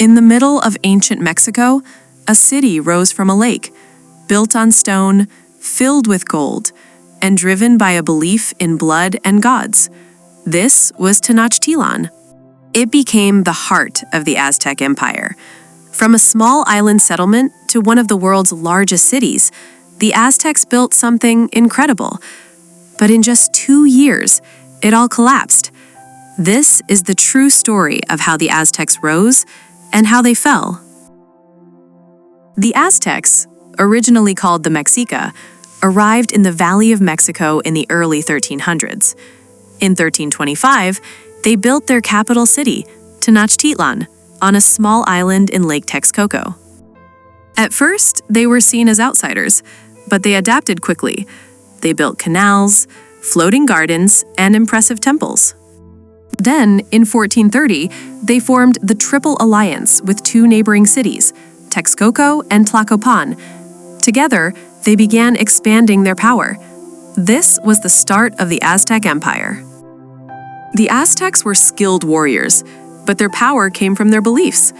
In the middle of ancient Mexico, a city rose from a lake, built on stone, filled with gold, and driven by a belief in blood and gods. This was Tenochtitlan. It became the heart of the Aztec Empire. From a small island settlement to one of the world's largest cities, the Aztecs built something incredible. But in just 2 years, it all collapsed. This is the true story of how the Aztecs rose and how they fell. The Aztecs, originally called the Mexica, arrived in the Valley of Mexico in the early 1300s. In 1325, they built their capital city, Tenochtitlan, on a small island in Lake Texcoco. At first, they were seen as outsiders, but they adapted quickly. They built canals, floating gardens, and impressive temples. Then, in 1430, they formed the Triple Alliance with 2 neighboring cities, Texcoco and Tlacopan. Together, they began expanding their power. This was the start of the Aztec Empire. The Aztecs were skilled warriors, but their power came from their beliefs.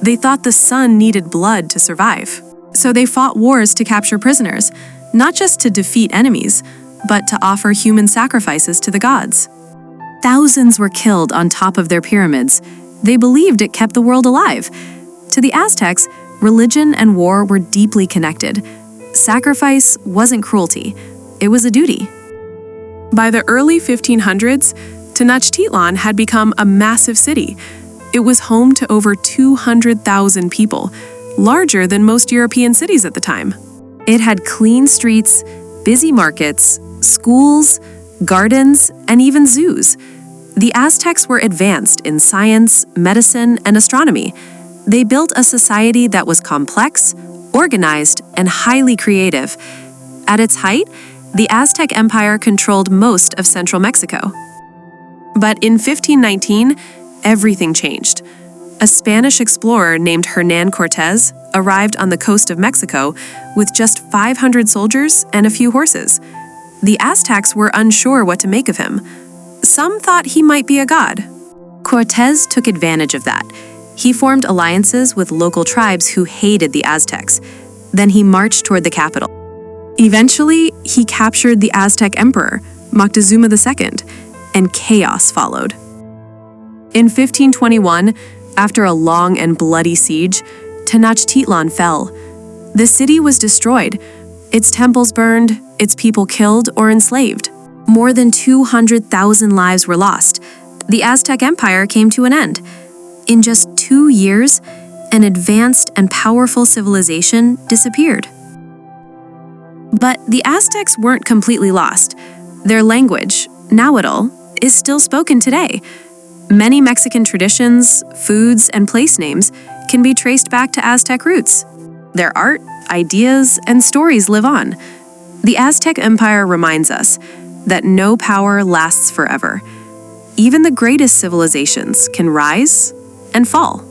They thought the sun needed blood to survive. So they fought wars to capture prisoners, not just to defeat enemies, but to offer human sacrifices to the gods. Thousands were killed on top of their pyramids. They believed it kept the world alive. To the Aztecs, religion and war were deeply connected. Sacrifice wasn't cruelty, it was a duty. By the early 1500s, Tenochtitlan had become a massive city. It was home to over 200,000 people, larger than most European cities at the time. It had clean streets, busy markets, schools, gardens, and even zoos. The Aztecs were advanced in science, medicine, and astronomy. They built a society that was complex, organized, and highly creative. At its height, the Aztec Empire controlled most of central Mexico. But in 1519, everything changed. A Spanish explorer named Hernán Cortés arrived on the coast of Mexico with just 500 soldiers and a few horses. The Aztecs were unsure what to make of him. Some thought he might be a god. Cortés took advantage of that. He formed alliances with local tribes who hated the Aztecs. Then he marched toward the capital. Eventually, he captured the Aztec emperor, Moctezuma II, and chaos followed. In 1521, after a long and bloody siege, Tenochtitlan fell. The city was destroyed. Its temples burned, its people killed or enslaved. More than 200,000 lives were lost. The Aztec Empire came to an end. In just 2 years, an advanced and powerful civilization disappeared. But the Aztecs weren't completely lost. Their language, Nahuatl, is still spoken today. Many Mexican traditions, foods, and place names can be traced back to Aztec roots. Their art, ideas, and stories live on. The Aztec Empire reminds us that no power lasts forever. Even the greatest civilizations can rise and fall.